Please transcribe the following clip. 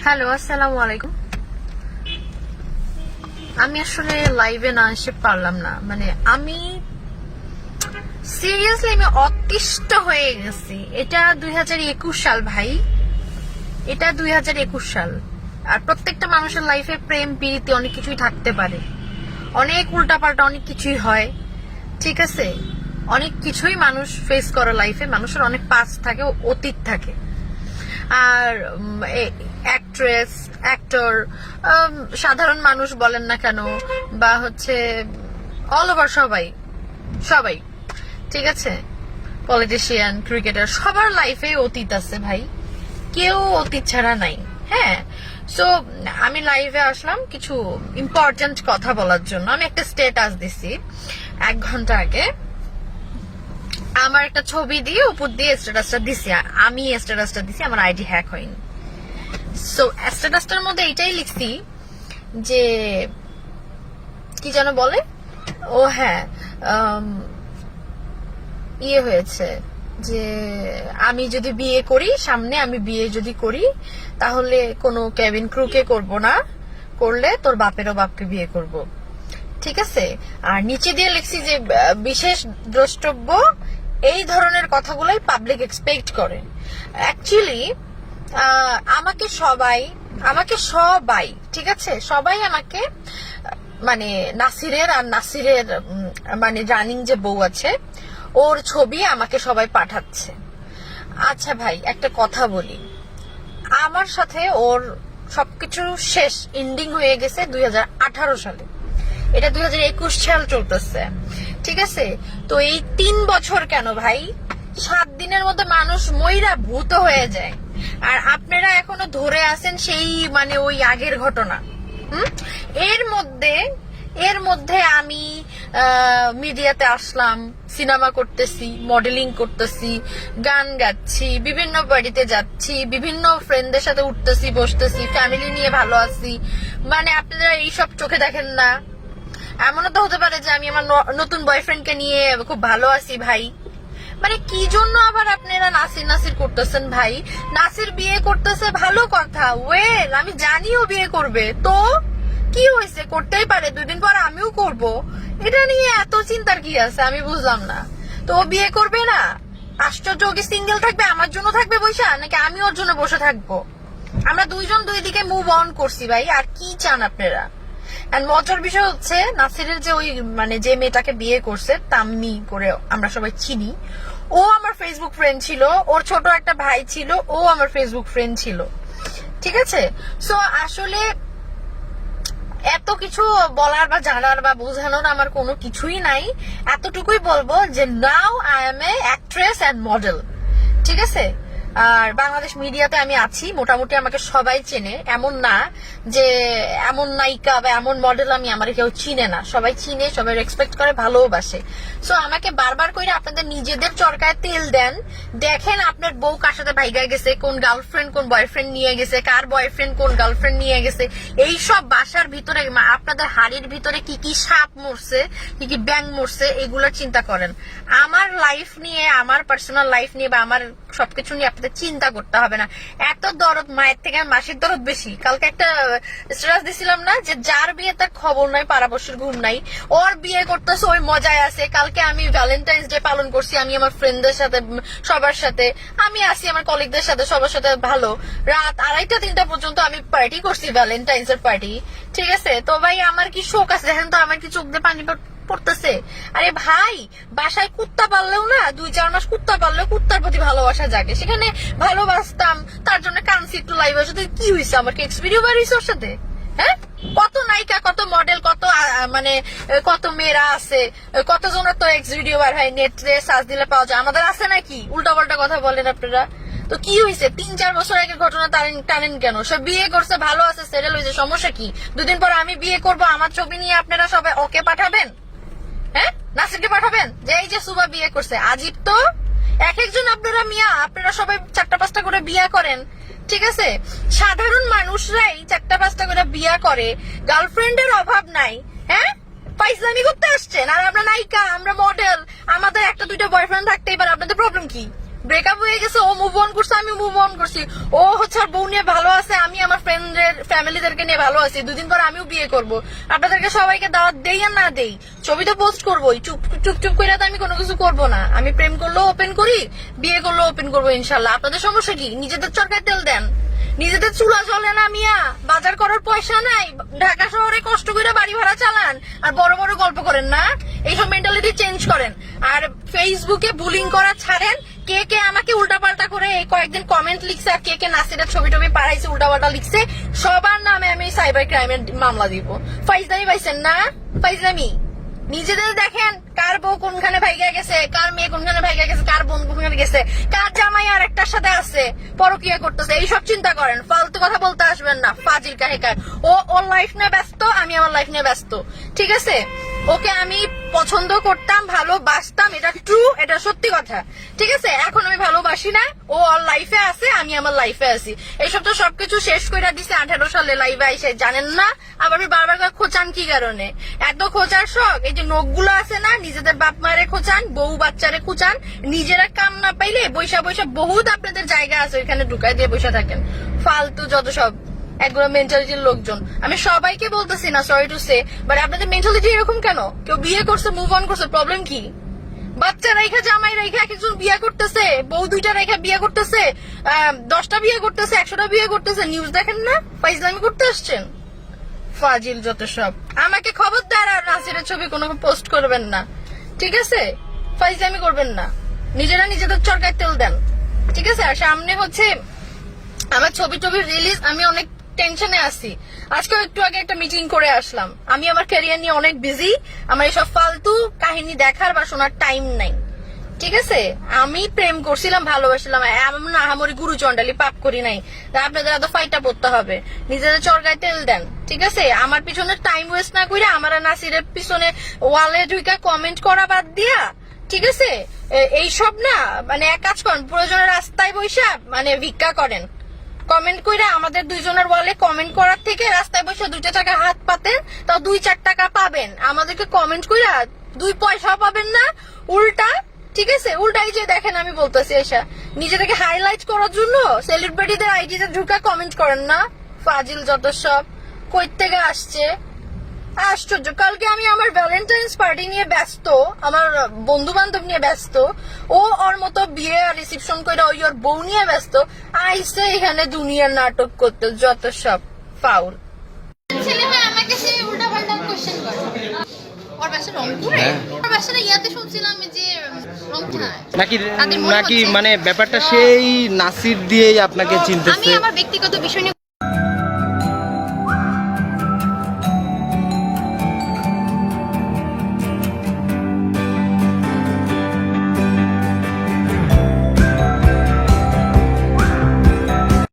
Hello, আসসালামু আলাইকুম। আমি আসলে লাইভে না এসে পারলাম না, মানে আমি সিরিয়াসলি আমি অতিষ্ঠ হয়ে গেছি। এটা 2021 সাল ভাই, এটা 2021 সাল। আর প্রত্যেকটা মানুষের লাইফে প্রেম প্রীতি অনেক কিছুই থাকতে পারে, অনেক উল্টাপাল্টা অনেক কিছুই হয়, ঠিক আছে? অনেক কিছুই মানুষ ফেস করে লাইফে, মানুষের অনেক পাস্ট থাকে, অতীত থাকে। আর অ্যাক্ট্রেস অ্যাক্টর সাধারণ মানুষ বলেন না কেন, বা হচ্ছে অল ওভার সবাই সবাই ঠিক আছে, পলিটিশিয়ান ক্রিকেটার সবার লাইফে অতীত আছে ভাই, কেউ অতীত ছাড়া নাই। হ্যাঁ, সো আমি লাইভে আসলাম কিছু ইম্পর্টেন্ট কথা বলার জন্য। আমি একটা স্ট্যাটাস দিছি 1 ঘন্টা আগে, আমার একটা ছবি দিয়ে উপর দিয়ে স্ট্যাটাসটা দিছি। আমি স্ট্যাটাসটা দিছি, আমার আইডি হ্যাক হয়নি। সো স্ট্যাটাসটার মধ্যে এইটাই লিখছি যে কি যেন বলে, ও হ্যাঁ, ইয়ে হয়েছে যে আমি যদি বিয়ে করি, সামনে আমি বিয়ে যদি করি, তাহলে কোনো কেবিন ক্রুকে করব না, করলে তোর বাপেরও বাপকে বিয়ে করব, ঠিক আছে? আর নিচে দিয়ে লিখছি যে বিশেষ দ্রষ্টব্য, এই ধরনের কথাগুলোই পাবলিক এক্সপেক্ট করে। অ্যাকচুয়ালি আমাকে সবাই ঠিক আছে, সবাই আমাকে মানে নাসিরের মানে রানিং যে বউ আছে ওর ছবি আমাকে সবাই পাঠাচ্ছে। আচ্ছা ভাই, একটা কথা বলি, আমার সাথে ওর সবকিছু শেষ এন্ডিং হয়ে গেছে 2018 সালে, এটা 2021 সাল চলতেছে, ঠিক আছে? তো এই 3 বছর কেন ভাই, 7 দিনের মধ্যে মানুষ মইরা ভূত হয়ে যায়, আর আপনারা এখনো ধরে আছেন সেই মানে ওই আগের ঘটনা। এর মধ্যে আমি মিডিয়াতে আসলাম, সিনেমা করতেছি, মডেলিং করতেছি, গান গাচ্ছি, বিভিন্ন বাড়িতে যাচ্ছি, বিভিন্ন ফ্রেন্ডদের সাথে উঠতেছি বসতেছি, ফ্যামিলি নিয়ে ভালো আছি। মানে আপনারা এইসব চোখে দেখেন না। এমনও তো হতে পারে যে আমি আমার নতুন বয়ফ্রেন্ডকে নিয়ে খুব ভালো আছি ভাই। মানে কি জন্য আবার আপনারা নাসির করতেছেন ভাই? নাসির বিয়ে করতেছে, ভালো কথা, ওয়েল আমি জানিও বিয়ে করবে, তো কি হয়েছে, করতেই পারে, 2 দিন পর আমিও করব। এটা নিয়ে এত চিন্তার কি আছে আমি বুঝলাম না। তো ও বিয়ে করবে না, আশ্চর্য, ওকে সিঙ্গেল থাকবে, আমার জন্য থাকবে বসে, নাকি আমি ওর জন্য বসে থাকবো? আমরা দুইজন দুই দিকে মুভ অন করছি ভাই, আর কি চান আপনারা? মজার বিষয় হচ্ছে, নাসিরের যে ওই মানে যে মেয়েটাকে বিয়ে করছে, তাম্মি করে আমরা সবাই চিনি, ও আমার ফেসবুক ফ্রেন্ড ছিল, ওর ছোট একটা ভাই ছিল, ও আমার ফেসবুক ফ্রেন্ড ছিল, ঠিক আছে? সো আসলে এত কিছু বলার বা জানার বা বোঝানোর আমার কোনো কিছুই নাই। এতটুকুই বলবো যে now I M A actress and model, ঠিক আছে? আর বাংলাদেশ মিডিয়াতে আমি আছি, মোটামুটি আমাকে সবাই চেনে, এমন না যে এমন নায়িকা বা এমন মডেল আমি, আমার কেউ চিনে না, সবাই চিনে, সবাই রেসপেক্ট করে, ভালোবাসে। সো আমাকে বারবার করে আপনাদের নিজেদের চরকায় তেল দেন, দেখেন আপনার বউ কার সাথে ভাইগা গেছে, কোন গার্লফ্রেন্ড কোন বয়ফ্রেন্ড নিয়ে গেছে, কার বয়ফ্রেন্ড কোন গার্লফ্রেন্ড নিয়ে গেছে, এইসব বাসার ভিতরে আপনাদের হাড়ির ভিতরে কি কি সাপ মরছে, কি কি ব্যাং মরছে, এগুলোর চিন্তা করেন। আমার লাইফ নিয়ে, আমার পার্সোনাল লাইফ নিয়ে বা আমার সবকিছু নিয়ে আপনাদের চিন্তা করতে হবে না। এত দরদ মায়ের থেকে মাসির দরদ বেশি। কালকে একটা স্ট্যাটাস দিছিলাম না যে যার বিয়ে তার খবর নাই, পাড়াপড়শির ঘুম নাই, ওর বিয়ে করতেছে ওই মজায় আছে। কালকে আমি ভ্যালেন্টাইন্স ডে পালন করছি, আমি আমার ফ্রেন্ডদের সাথে, সবার সাথে আমি আসি, আমার কলিগদের সাথে, সবার সাথে ভালো, রাত 2:30-3টা পর্যন্ত আমি পার্টি করছি, ভ্যালেন্টাইন্স এর পার্টি, ঠিক আছে? তো ভাই আমার কি শোক আছে, দেখেন তো আমার কি চোখ দিয়ে পানি পড়তেছে? আরে ভাই, বাসায় কুত্তা পাললেও না, 2-4 মাস কুত্তা পাললেও কুত্তার প্রতি ভালোবাসা জাগে, সেখানে ভালোবাসতাম, তার জন্য কানসি একটু লাইভ আসতে, কি হয়েছে, আমার কি এক্সপিরিয়েন্স বাড়িয়েছে ওর সাথে? হ্যাঁ, কত নায়িকা, কত মডেল, কত মানে কত মেয়েরা আছে, কতজনের তো এক্স ভিডিও বার হয়, নেটে সার্চ দিলে পাওয়া যায়, আমাদের আছে নাকি? উল্টাপাল্টা কথা বলেন আপনারা। তো কি হয়েছে, 3-4 বছর আগের ঘটনা টানেন কেন? সব বিয়ে করছে, ভালো আছে, সেটেল হয়েছে, সমস্যা কি? 2 দিন পর আমি বিয়ে করব, আমার ছবি নিয়ে আপনারা সবাই ওকে পাঠাবেন, হ্যাঁ, নাসিরকে পাঠাবেন যে এই যে সুবা বিয়ে করছে। আজিব তো, এক একজন আপনারা মিয়া, আপনারা সবাই 4টা-5টা করে বিয়া করেন, ঠিক আছে? সাধারণ মানুষরাই 4টা-5টা করে বিয়া করে, গার্লফ্রেন্ডের অভাব নাই। হ্যাঁ, পাইজলামি করতে আসছেন, আর আমরা নায়িকা, আমরা মডেল, আমাদের 1-2টা বয়ফ্রেন্ড থাকতেই পারে, আপনাদের প্রবলেম কি? ব্রেকআপ হয়ে গেছে, ও মুভ অন করছে, আমি মুভ অন করছি। ও হচ্ছে আর বউ নিয়ে ভালো আছে, আমি আমার ফ্রেন্ডের ফ্যামিলিদেরকে নিয়ে ভালো আছি। 2 দিন পর আমিও বিয়ে করব। আপনাদেরকে সবাইকে দাওয়াত দেই আর না দেই, ছবি তো পোস্ট করবোই। চুপ চুপ চুপ করে তো আমি কোনো কিছু করবো না। আমি প্রেম করলেও ওপেন করি, বিয়ে করলেও ওপেন করবো ইনশাল্লাহ। আপনাদের সমস্যা কি? নিজেদের চরকায় তেল দেন, নিজেদের চুলা চলে না মিয়া, বাজার করার পয়সা নাই, ঢাকা শহরে কষ্ট করে বাড়ি ভাড়া চালান, আর বড় বড় গল্প করেন না। এইসব মেন্টালিটি চেঞ্জ করেন, আর ফেসবুকে বুলিং করা ছাড়েন। কে কে আমাকে উল্টাপাল্টা করে এই কয়েকদিন কমেন্ট লিখছে, আর কে কে নাসিরের ছবি টবি পাঠাইছে উল্টাপাল্টা লিখছে, সবার নামে আমি সাইবার ক্রাইমের মামলা দিব। ফাইজলামি পাইছেন না? ফাইজলামি নিজেদের দেখেন, কার বউ কোনখানে ভাইগা গেছে, কার মেয়ে কোনখানে ভাইগা গেছে, কার বোন কোনখানে গেছে, কার জামাই আর একটার সাথে আছে, পরকিয়া করতেছে, এইসব চিন্তা করেন। ফালতু কথা বলতে আসবেন না, ফাজিল কাহিকার। ওর লাইফ নিয়ে ব্যস্ত, আমি আমার লাইফ নিয়ে ব্যস্ত, ঠিক আছে? ওকে আমি পছন্দ করতাম, ভালোবাসতাম, এটা ট্রু, এটা সত্যি কথা, ঠিক আছে? এখন আমি ভালোবাসি না, ও ওর লাইফে আছে, আমি আমার লাইফে আছি। এইসব তো সবকিছু শেষ করে দিছে 18 সালে লাইভে আইসে, জানেন না? আবার বারবার খোঁচান কি কারণে? এত খোঁচার শখ? এই যে নখগুলো আছে না, নিজেদের বাপ মায়েরে খোঁচান, বউ বাচ্চারে খোঁচান, নিজেরা কাম না পাইলে বৈশা বৈশা বহুত আপনাদের জায়গা আছে, ওইখানে ঢুকাই দিয়ে বৈশা থাকেন। ফালতু যত সব একগুলো মেন্টালিটির লোকজন। আমি সবাইকে বলতেছি না, সরি টু সে, বাট আপনাদের মেন্টালিটি এরকম কেন? কেউ বিয়ে করছে, মুভ অন করছে, প্রবলেম কি? বাচ্চা রেখা, জামাই রেখা একজন বিয়ে করতেছে, বউ 2টা রেখা বিয়ে করতেছে, 10টা বিয়ে করতেছে, 100টা বিয়ে করতেছে। নিউজ দেখেন না? ফাইজলামি করতে আসছেন, ফাজিল যত সব। আমাকে খবরদার আর নাসিরের ছবি কোনো পোস্ট করবেন না, ঠিক আছে? ফাইজলামি করবেন না, নিজেরা নিজেদের চরকায় তেল দেন, ঠিক আছে? আর সামনে হচ্ছে আমার ছবি টবি রিলিজ, আমি অনেক টেনশনে আছি। আজকে একটু আগে একটা মিটিং করে আসলাম। আমি আমার ক্যারিয়ার নিয়ে অনেক বিজি, আমার এসব ফালতু কাহিনী দেখার বা শোনার টাইম নাই, ঠিক আছে? আমি প্রেম করছিলাম, ভালোবাসছিলাম, এমন না আহামরি গুরু চন্ডালি পাপ করি নাই। আপনাদের এত ফাইটা পড়তে হবে, নিজেদের চরকায় তেল দেন, ঠিক আছে? আমার পিছনে টাইম ওয়েস্ট না করে আমার নাসিরের পিছনে ওয়ালে ঢুকা কমেন্ট করা বাদ দিয়া, ঠিক আছে? এইসব না, মানে এক কাজ করেন, প্রয়োজনে রাস্তায় বৈশা মানে ভিক্ষা করেন, কমেন্ট কইরা আমাদের দুইজনের ওয়ালে কমেন্ট করার থেকে রাস্তায় বসে 2 টাকা হাত পাতেন, তাও 2-4 টাকা পাবেন। আমাদেরকে কমেন্ট কইরা 2 পয়সা পাবেন না, উল্টা, ঠিক আছে? উল্টাই যে দেখেন, আমি বলতেছি এসা নিজেদেরকে হাইলাইট করার জন্য সেলিব্রিটিদের আইডিতে ঢুকা কমেন্ট করেন না, ফাজিল যত সব। কই থেকে আসছে? আশ্চর্য। কালকে আমি আমার ভ্যালেন্টাইন্স পার্টি নিয়ে ব্যস্ত, আমার বন্ধু বান্ধব নিয়ে ব্যস্ত, ও ওর মতো বিয়ে আর রিসেপশন করে ওই ওর বউ নিয়ে ব্যস্ত, আইসে এখানে দুনিয়ার নাটক করতে, যত সব ফাউল ছেলে হয়। আমাকে সে উল্টা পাল্টা কোশ্চেন করে। ওর বাসা রংপুরে, ওর বাসাটা ইয়াতে শুনছিলাম যে নাকি মানে ব্যাপারটা সেই নাসির দিয়েই আপনাকে চিনতেছে। আমি আমার ব্যক্তিগত বিষয় নিয়ে